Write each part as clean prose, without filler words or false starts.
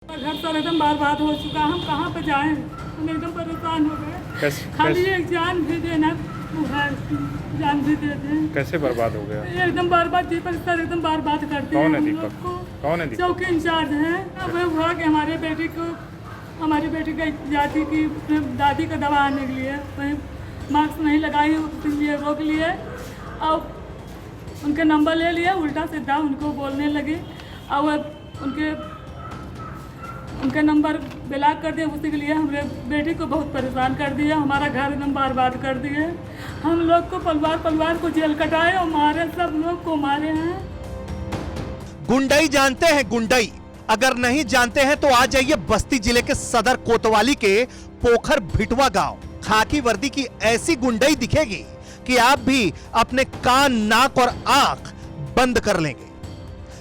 घर सर एकदम बर्बाद हो चुका, हम कहाँ पे जाएं, हम एकदम परेशान हो गए। खाली एक जान भी देना, वो है जान भी दे दें। कैसे बर्बाद हो गया? ये एकदम बर्बाद, दीपक सर एकदम बर्बाद करते हैं। कौन है हम दीपक? लोग को कौन है दीपक? चौकी इंचार्ज हैं। अब हुआ कि हमारी बेटी का जाति की दादी का दवा आने के लिए वहीं मास्क नहीं लगाई, इसलिए रोक लिए और उनके नंबर ले लिया, उल्टा सीधा उनको बोलने लगी और उनके नंबर ब्लॉक कर दिए। उसी के लिए हमारे बेटी को बहुत परेशान कर दिया, हमारा घर एकदम बर्बाद कर दिए। हम लोग को परिवार को जेल कटाए और मारे, सब लोग को मारे हैं। गुंडई जानते हैं? गुंडई अगर नहीं जानते हैं तो आ जाइए बस्ती जिले के सदर कोतवाली के पोखर भिटवा गांव। खाकी वर्दी की ऐसी गुंडई दिखेगी कि आप भी अपने कान, नाक और आंख बंद कर लेंगे।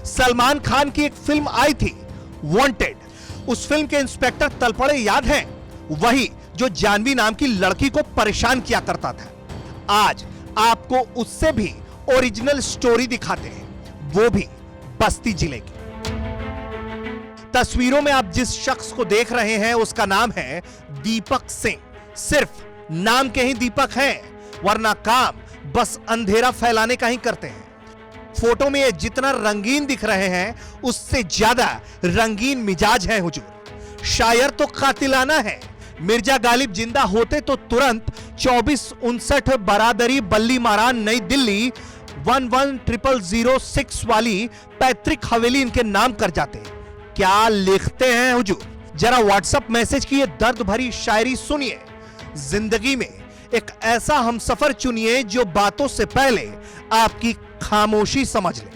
सलमान खान की एक फिल्म आई थी वांटेड, उस फिल्म के इंस्पेक्टर तलपड़े याद हैं? वही जो जानवी नाम की लड़की को परेशान किया करता था। आज आपको उससे भी ओरिजिनल स्टोरी दिखाते हैं, वो भी बस्ती जिले की। तस्वीरों में आप जिस शख्स को देख रहे हैं उसका नाम है दीपक सिंह। सिर्फ नाम के ही दीपक हैं, वरना काम बस अंधेरा फैलाने का ही करते हैं। फोटो में ये जितना रंगीन दिख रहे हैं उससे ज्यादा रंगीन मिजाज है हुजूर। शायर तो कातिलाना है। मिर्जा गालिब जिंदा होते तो तुरंत 2459 बरादरी बल्ली मारान नई दिल्ली 110006 वाली पैतृक हवेली इनके नाम कर जाते। क्या लिखते हैं हुजूर, जरा व्हाट्सएप मैसेज की ये दर्द भरी शायरी सुनिए। जिंदगी में एक ऐसा हमसफर चुनिए जो बातों से पहले आपकी खामोशी समझ ले।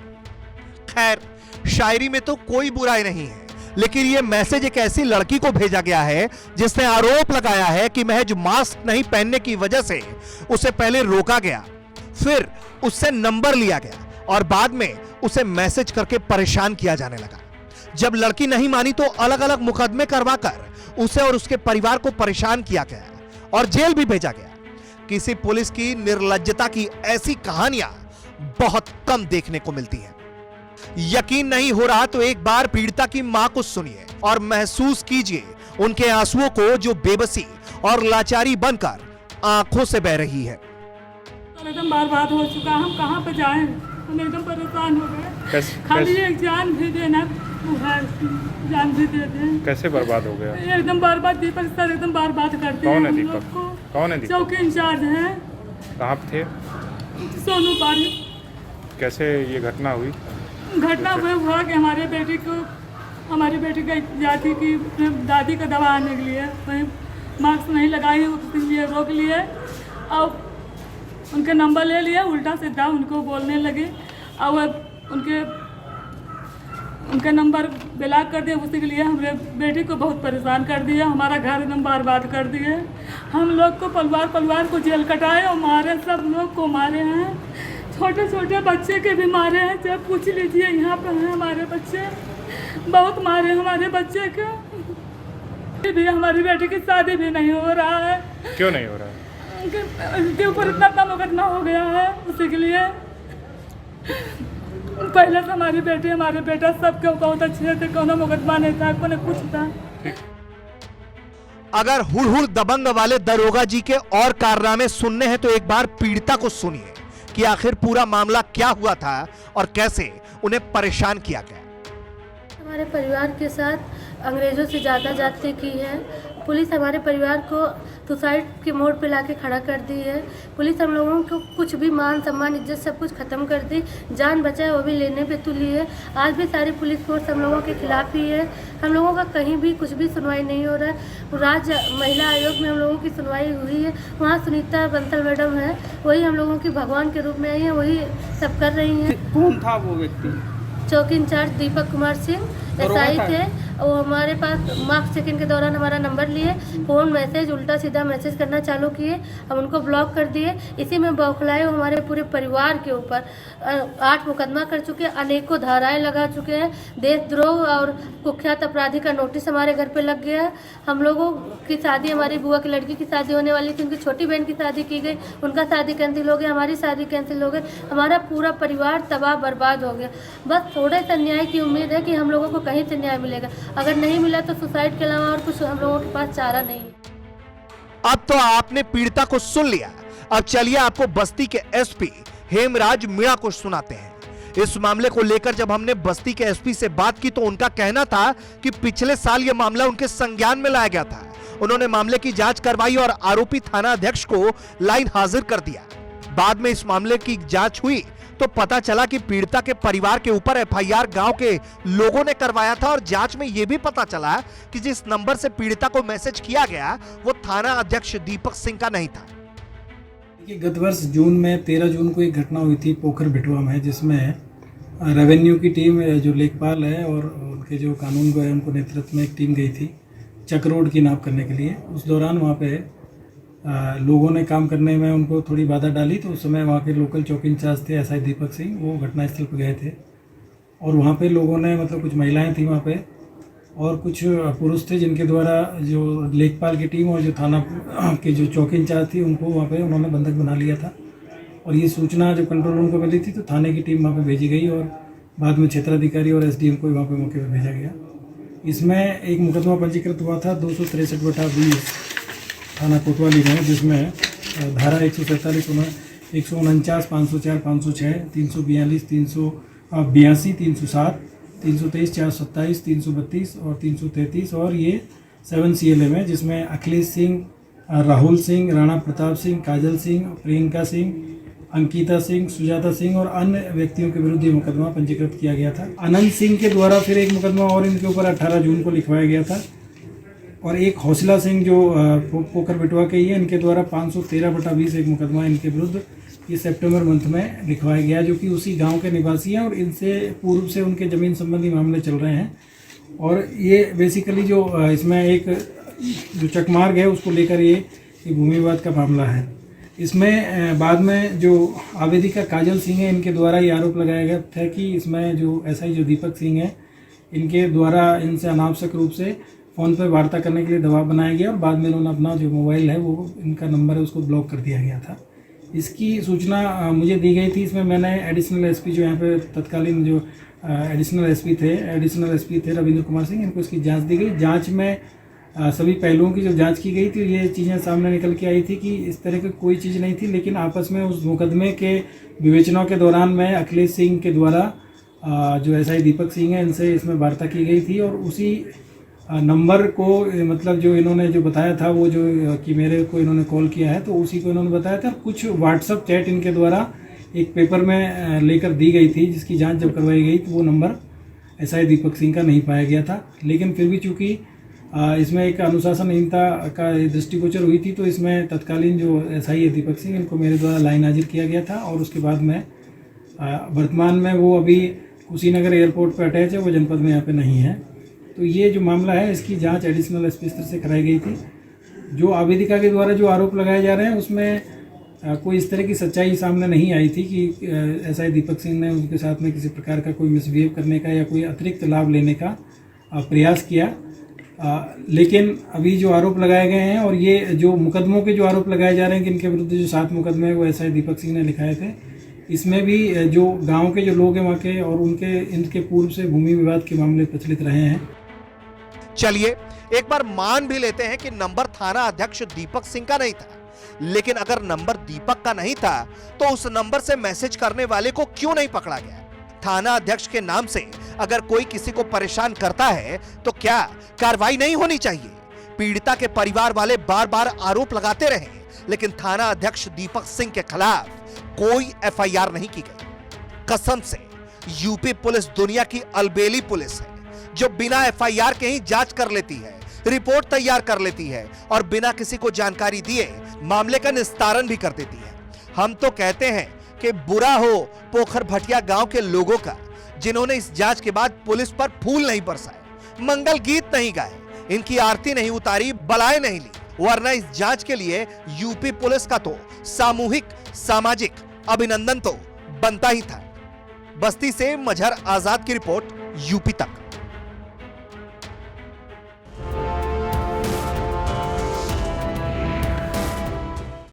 खैर, शायरी में तो कोई बुराई नहीं है, लेकिन यह मैसेज एक ऐसी लड़की को भेजा गया है जिसने आरोप लगाया है कि महज मास्क नहीं पहनने की वजह से उसे पहले रोका गया, फिर उससे नंबर लिया गया और बाद में उसे मैसेज करके परेशान किया जाने लगा। जब लड़की नहीं मानी तो अलग अलग मुकदमे करवाकर उसे और उसके परिवार को परेशान किया गया और जेल भी भेजा गया। किसी पुलिस की निर्लज्जता की ऐसी कहानियां बहुत कम देखने को मिलती हैं। यकीन नहीं हो रहा तो एक बार पीड़िता की मां को सुनिए और महसूस कीजिए उनके आंसुओं को जो बेबसी और लाचारी बनकर आंखों से बह रही है। एकदम बर्बाद हो चुका, हम कहाँ पे जाएं, हम एकदम परेशान हो गए। खाली एक जान भी देना, वो है जान भी दे दें। कैसे बर्बाद हो गया? ये एकदम बर्बाद, दीपक सर एकदम बर्बाद करते हैं। कौन है हम दीपक? लोग को कौन है दीपक? चौकी इंचार्ज हैं। कहाँ पे थे? सोनू पारी। कैसे ये घटना हुई? घटना हुआ कि हमारी बेटी का जाति की दादी का दवा आने के लिए वहीं मास्क नहीं लगाई, इसलिए रोक लिए और उनके नंबर ले लिया, उल्टा सीधा उनको बोलने लगी और उनके नंबर ब्लॉक कर दिए। उसी के लिए हमारे बेटी को बहुत परेशान कर दिया, हमारा घर एकदम बर्बाद कर दिए। हम लोग को परिवार को जेल कटाए और मारे, सब लोग को मारे हैं। छोटे छोटे बच्चे के भी मारे हैं, जब पूछ लीजिए यहाँ पर हैं हमारे बच्चे, बहुत मारे हमारे बच्चे के भी। हमारी बेटी की शादी भी नहीं हो रहा है। क्यों नहीं हो रहा है? उनके ऊपर इतना मुकदमा हो गया है, उसी के लिए। पहले से हमारे बेटा सबके बहुत अच्छे थे, कोनो मुकदमा नहीं था, कोनो कुछ था। अगर हुड़ दबंग वाले दरोगा जी के और कारनामे सुनने हैं तो एक बार पीड़िता को सुनिए कि आखिर पूरा मामला क्या हुआ था और कैसे उन्हें परेशान किया गया। हमारे परिवार के साथ अंग्रेजों से ज़्यादा जाति की है। पुलिस हमारे परिवार को सुसाइड के मोड़ पे लाके खड़ा कर दी है। पुलिस हम लोगों को कुछ भी मान सम्मान इज्जत सब कुछ ख़त्म कर दी, जान बचाए वो भी लेने पे तुली है। आज भी सारी पुलिस फोर्स हम लोगों के खिलाफ ही है। हम लोगों का कहीं भी कुछ भी सुनवाई नहीं हो रहा है। राज्य महिला आयोग में हम लोगों की सुनवाई हुई है, वहाँ सुनीता बंसल मैडम है, वही हम लोगों की भगवान के रूप में आई हैं, वही सब कर रही हैं। कौन था वो व्यक्ति? चौकी इंचार्ज दीपक कुमार सिंह एसआई थे। वो हमारे पास मार्क्स चेकिंग के दौरान हमारा नंबर लिए, फ़ोन मैसेज उल्टा सीधा मैसेज करना चालू किए, हम उनको ब्लॉक कर दिए। इसी में बौखलाए वो हमारे पूरे परिवार के ऊपर 8 मुकदमा कर चुके हैं, अनेकों धाराएं लगा चुके हैं। देशद्रोह और कुख्यात अपराधी का नोटिस हमारे घर पे लग गया है। हम लोगों की शादी, हमारी बुआ की लड़की की शादी होने वाली थी, उनकी छोटी बहन की शादी की गई, उनका शादी कैंसिल हो गया, हमारी शादी कैंसिल हो गई। हमारा पूरा परिवार तबाह बर्बाद हो गया। बस थोड़े से न्याय की उम्मीद है कि हम लोगों को कहीं से न्याय मिलेगा। अगर नहीं मिला तो सुसाइड के अलावा और कुछ हम लोगों के पास चारा नहीं है। अब तो आपने पीड़िता को सुन लिया, अब चलिए आपको बस्ती के एसपी हेमराज मीणा को सुनाते हैं। इस मामले को लेकर जब हमने बस्ती के एसपी से बात की तो उनका कहना था कि पिछले साल यह मामला उनके संज्ञान में लाया गया था। उन्होंने मामले की जांच करवाई और आरोपी थाना अध्यक्ष को लाइन हाजिर कर दिया। बाद में इस मामले की जांच हुई तो पता चला कि पीड़िता के परिवार के ऊपर एफआईआर गांव के लोगों ने करवाया था और जांच में यह भी पता चला कि जिस नंबर से पीड़िता को मैसेज किया गया वो थाना अध्यक्ष दीपक सिंह का नहीं था। गत वर्ष जून में 13 जून को एक घटना हुई थी पोखर भिटवा में, जिसमें रेवेन्यू की टीम जो लेखपाल है और उनके जो कानून को है उनको नेतृत्व में एक टीम गई थी चक रोड की नाप करने के लिए। उस दौरान वहाँ पे लोगों ने काम करने में उनको थोड़ी बाधा डाली, तो उस समय वहाँ के लोकल चौकी इंचार्ज थे एसआई दीपक सिंह, वो घटनास्थल पर गए थे और वहाँ पे लोगों ने मतलब कुछ महिलाएं थी वहाँ पे और कुछ पुरुष थे जिनके द्वारा जो लेखपाल की टीम और जो थाना के जो चौकी इंचार्ज थी उनको वहाँ पे उन्होंने बंधक बना लिया था। और ये सूचना जब कंट्रोल रूम को मिली थी तो थाने की टीम वहाँ पे भेजी गई और बाद में क्षेत्राधिकारी और एसडीएम को वहाँ पे मौके पर भेजा गया। इसमें एक मुकदमा पंजीकृत हुआ था 263/20 थाना कोतवाली में, जिसमें धारा 147, 149, 504, 506, 342, 382, 307, 323, 427, 332 और 333 और ये 7 CLA में, जिसमें अखिलेश सिंह, राहुल सिंह, राणा प्रताप सिंह, काजल सिंह, प्रियंका सिंह, अंकिता सिंह, सुजाता सिंह और अन्य व्यक्तियों के विरुद्ध ये मुकदमा पंजीकृत किया गया था। अनंत सिंह के द्वारा फिर एक मुकदमा और इनके ऊपर 18 जून को लिखवाया गया था और एक हौसला सिंह जो पोखर बिटवा के ही है, इनके द्वारा 513/20 एक मुकदमा इनके विरुद्ध ये सितंबर मंथ में लिखवाया गया, जो कि उसी गांव के निवासी हैं और इनसे पूर्व से उनके ज़मीन संबंधी मामले चल रहे हैं। और ये बेसिकली जो इसमें एक जो चकमार्ग है उसको लेकर ये भूमि विवाद का मामला है। इसमें बाद में जो आवेदिका काजल सिंह है, इनके द्वारा ये आरोप लगाया गया था कि इसमें जो एसआई जो दीपक सिंह है, इनके द्वारा इनसे अनावश्यक रूप से फ़ोन पर वार्ता करने के लिए दबाव बनाया गया और बाद में उन्होंने अपना जो मोबाइल है वो इनका नंबर है उसको ब्लॉक कर दिया गया था। इसकी सूचना मुझे दी गई थी। इसमें मैंने एडिशनल एसपी जो यहाँ पे तत्कालीन जो एडिशनल एसपी थे रविंद्र कुमार सिंह, इनको इसकी जांच दी गई। जांच में सभी पहलुओं की जो जांच की गई तो ये चीज़ें सामने निकल के आई थी कि इस तरह की कोई चीज़ नहीं थी, लेकिन आपस में उस मुकदमे के विवेचना के दौरान में अखिलेश सिंह के द्वारा जो एसआई दीपक सिंह है इनसे इसमें वार्ता की गई थी और उसी नंबर को मतलब जो इन्होंने जो बताया था वो जो कि मेरे को इन्होंने कॉल किया है तो उसी को इन्होंने बताया था। कुछ व्हाट्सएप चैट इनके द्वारा एक पेपर में लेकर दी गई थी, जिसकी जांच जब करवाई गई तो वो नंबर एसआई दीपक सिंह का नहीं पाया गया था। लेकिन फिर भी चूँकि इसमें एक अनुशासनहीनता का दृष्टिगोचर हुई थी तो इसमें तत्कालीन जो एसआई है दीपक सिंह, इनको मेरे द्वारा लाइन हाजिर किया गया था और उसके बाद में वर्तमान में वो अभी कुशीनगर एयरपोर्ट पर अटैच है, वो जनपद में यहाँ पे नहीं है। तो ये जो मामला है इसकी जांच एडिशनल एसपी स्तर से कराई गई थी। जो आवेदिका के द्वारा जो आरोप लगाए जा रहे हैं उसमें कोई इस तरह की सच्चाई सामने नहीं आई थी कि एसआई दीपक सिंह ने उनके साथ में किसी प्रकार का कोई मिसबिहेव करने का या कोई अतिरिक्त लाभ लेने का प्रयास किया। लेकिन अभी जो आरोप लगाए गए हैं और ये जो मुकदमों के जो आरोप लगाए जा रहे हैं कि इनके विरुद्ध जो 7 मुकदमे हैं वो एसआई दीपक सिंह ने लिखाए थे, इसमें भी जो गांव के जो लोग हैं वहाँ के और इनके पूर्व से भूमि विवाद के मामले प्रचलित रहे हैं। चलिए एक बार मान भी लेते हैं कि नंबर थाना अध्यक्ष दीपक सिंह का नहीं था, लेकिन अगर नंबर दीपक का नहीं था तो उस नंबर से मैसेज करने वाले को क्यों नहीं पकड़ा गया? थाना अध्यक्ष के नाम से अगर कोई किसी को परेशान करता है तो क्या कार्रवाई नहीं होनी चाहिए? पीड़िता के परिवार वाले बार बार आरोप लगाते रहे, लेकिन थाना अध्यक्ष दीपक सिंह के खिलाफ कोई एफआईआर नहीं की गई। कसम से यूपी पुलिस दुनिया की अलबेली पुलिस है जो बिना एफआईआर के ही जांच कर लेती है, रिपोर्ट तैयार कर लेती है और बिना किसी को जानकारी दिए मामले का निस्तारण भी कर देती है। हम तो कहते हैं कि बुरा हो पोखर भटिया गांव के लोगों का, जिन्होंने इस जांच के बाद पुलिस पर फूल नहीं बरसाए, मंगल गीत नहीं गाए, इनकी आरती नहीं उतारी, बलाएं नहीं ली, वरना इस जांच के लिए यूपी पुलिस का तो सामूहिक सामाजिक अभिनंदन तो बनता ही था। बस्ती से मजहर आजाद की रिपोर्ट, यूपी तक।